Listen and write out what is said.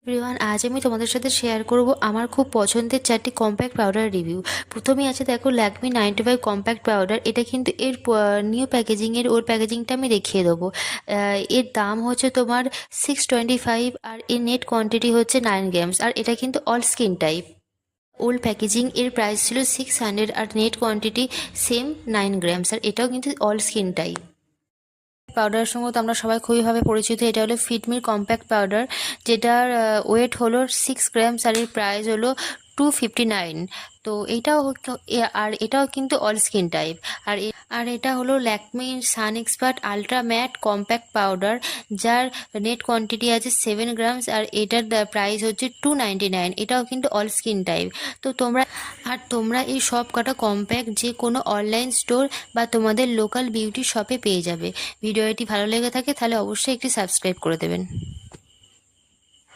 Everyone, আজ আমি তোমাদের সাথে শেয়ার করব আমার খুব পছন্দের 4টি কম্প্যাক্ট পাউডার রিভিউ। প্রথমেই আছে দেখো ল্যাকমি 95 কম্প্যাক্ট পাউডার। এটা কিন্তু এর নিউ প্যাকেজিংয়ের ওর প্যাকেজিংটা আমি দেখিয়ে দেবো। এর দাম হচ্ছে তোমার 625 আর এর নেট কোয়ান্টিটি হচ্ছে 9 গ্রামস। আর এটা কিন্তু all skin type. Old packaging এর প্রাইস ছিল 600 আর নেট কোয়ান্টিটি সেম 9 গ্রামস। আর এটাও কিন্তু অল স্কিন টাইপ। পাউডারের সঙ্গে তো আমরা সবাই খুবইভাবে পরিচিত। এটা হলো ফিটমির কম্প্যাক্ট পাউডার, যেটার ওয়েট হলো 6 গ্রামস আর এর প্রাইস হলো 259। তো আর এটাও কিন্তু অল স্কিন টাইপ। আর এটা হলো ল্যাকমির sun expert ultra matte compact powder, যার নেট কোয়ান্টিটি আছে 7 গ্রামস আর এটার প্রাইস হচ্ছে 299। এটাও কিন্তু অল স্কিন টাইপ। তো তোমরা এই সব কটা কম্প্যাক্ট যে কোনো অনলাইন স্টোর বা তোমাদের লোকাল বিউটি শপে পেয়ে যাবে। ভিডিওটি ভালো লেগে থাকে তাহলে অবশ্যই একটি সাবস্ক্রাইব করে দেবেন।